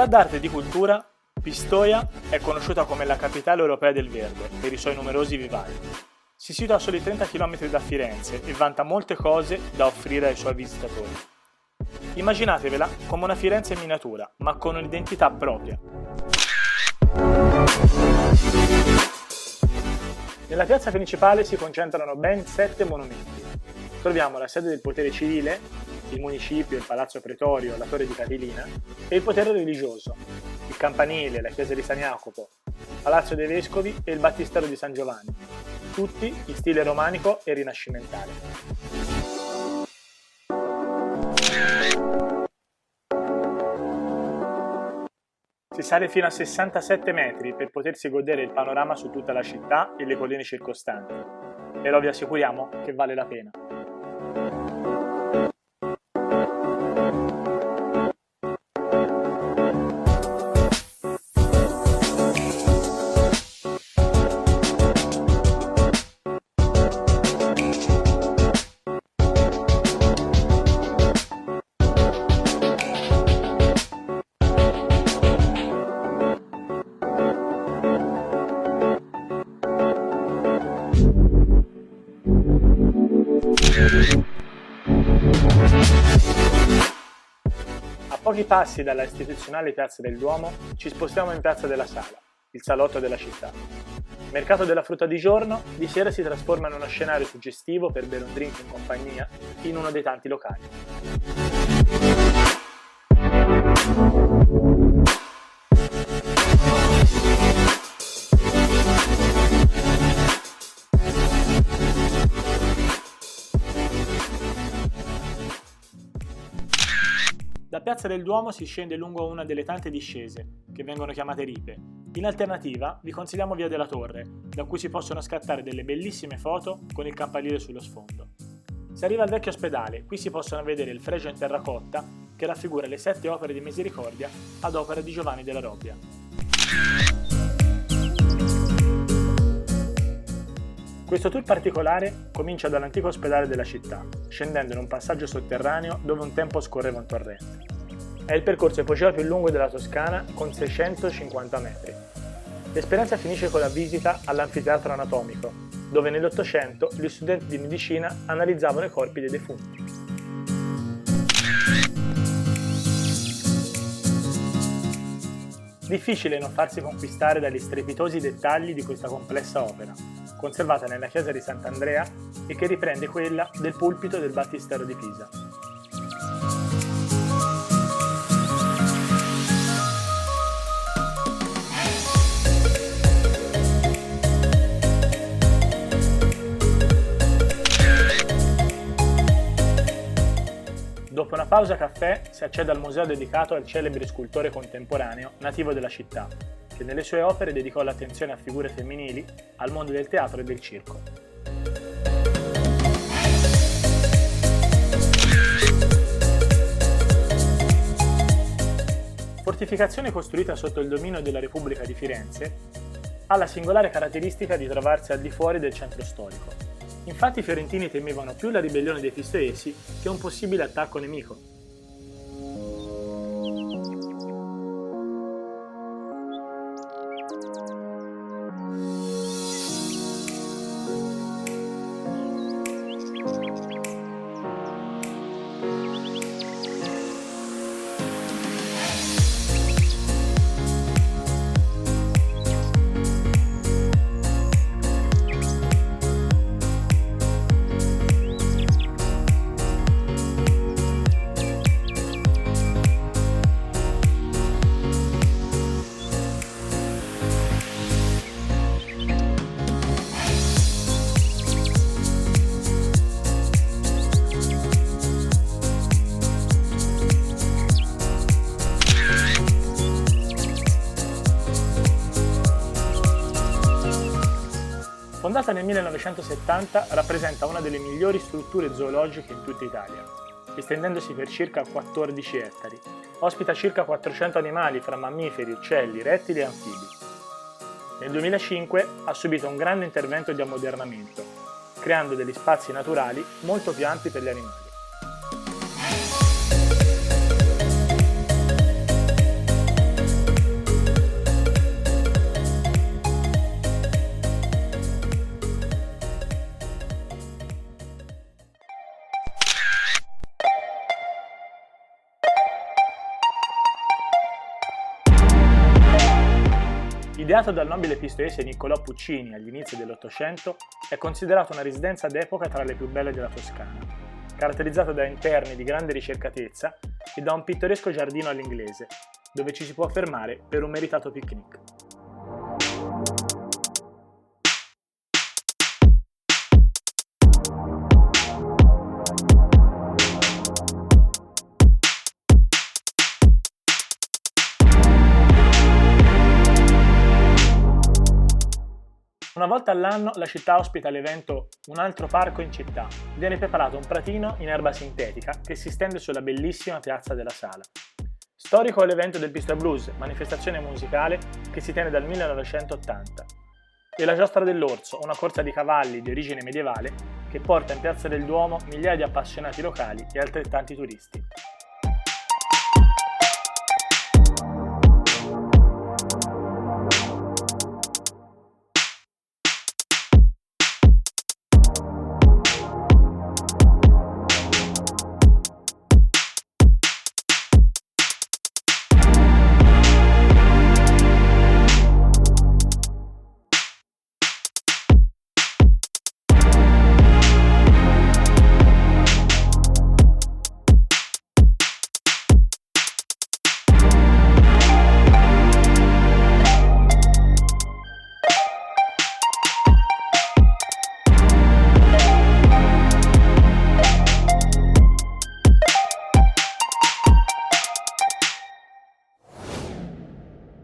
città d'arte e di cultura, Pistoia è conosciuta come la capitale europea del verde per i suoi numerosi vivai. Si situa a soli 30 km da Firenze e vanta molte cose da offrire ai suoi visitatori. Immaginatevela come una Firenze in miniatura, ma con un'identità propria. Nella piazza principale si concentrano ben 7 monumenti. Troviamo la sede del potere civile, il municipio, il palazzo pretorio, la torre di Catilina, e il potere religioso, il campanile, la chiesa di San Jacopo, il palazzo dei vescovi e il battistero di San Giovanni, tutti in stile romanico e rinascimentale. Si sale fino a 67 metri per potersi godere il panorama su tutta la città e le colline circostanti, però vi assicuriamo che vale la pena. A pochi passi dalla istituzionale Piazza del Duomo ci spostiamo in Piazza della Sala, il salotto della città. Mercato della frutta di giorno, di sera si trasforma in uno scenario suggestivo per bere un drink in compagnia in uno dei tanti locali. Da Piazza del Duomo si scende lungo una delle tante discese, che vengono chiamate ripe. In alternativa vi consigliamo Via della Torre, da cui si possono scattare delle bellissime foto con il campanile sullo sfondo. Si arriva al vecchio ospedale, qui si possono vedere il fregio in terracotta che raffigura le 7 opere di misericordia ad opera di Giovanni della Robbia. Questo tour particolare comincia dall'antico ospedale della città, scendendo in un passaggio sotterraneo dove un tempo scorreva un torrente. È il percorso epoceo più lungo della Toscana, con 650 metri. L'esperienza finisce con la visita all'anfiteatro anatomico, dove nell'Ottocento gli studenti di medicina analizzavano i corpi dei defunti. Difficile non farsi conquistare dagli strepitosi dettagli di questa complessa opera, conservata nella chiesa di Sant'Andrea e che riprende quella del pulpito del battistero di Pisa. Dopo una pausa caffè si accede al museo dedicato al celebre scultore contemporaneo nativo della città, che nelle sue opere dedicò l'attenzione a figure femminili, al mondo del teatro e del circo. Fortificazione costruita sotto il dominio della Repubblica di Firenze, ha la singolare caratteristica di trovarsi al di fuori del centro storico. Infatti i fiorentini temevano più la ribellione dei pistoiesi che un possibile attacco nemico. Fondata nel 1970, rappresenta una delle migliori strutture zoologiche in tutta Italia, estendendosi per circa 14 ettari. Ospita circa 400 animali fra mammiferi, uccelli, rettili e anfibi. Nel 2005 ha subito un grande intervento di ammodernamento, creando degli spazi naturali molto più ampi per gli animali. Ideato dal nobile pistoiese Niccolò Puccini agli inizi dell'Ottocento, è considerato una residenza d'epoca tra le più belle della Toscana, caratterizzata da interni di grande ricercatezza e da un pittoresco giardino all'inglese, dove ci si può fermare per un meritato picnic. Una volta all'anno la città ospita l'evento Un altro parco in città. Viene preparato un pratino in erba sintetica che si stende sulla bellissima piazza della Sala. Storico è l'evento del Pista Blues, manifestazione musicale che si tiene dal 1980. E la Giostra dell'Orso, una corsa di cavalli di origine medievale che porta in Piazza del Duomo migliaia di appassionati locali e altrettanti turisti.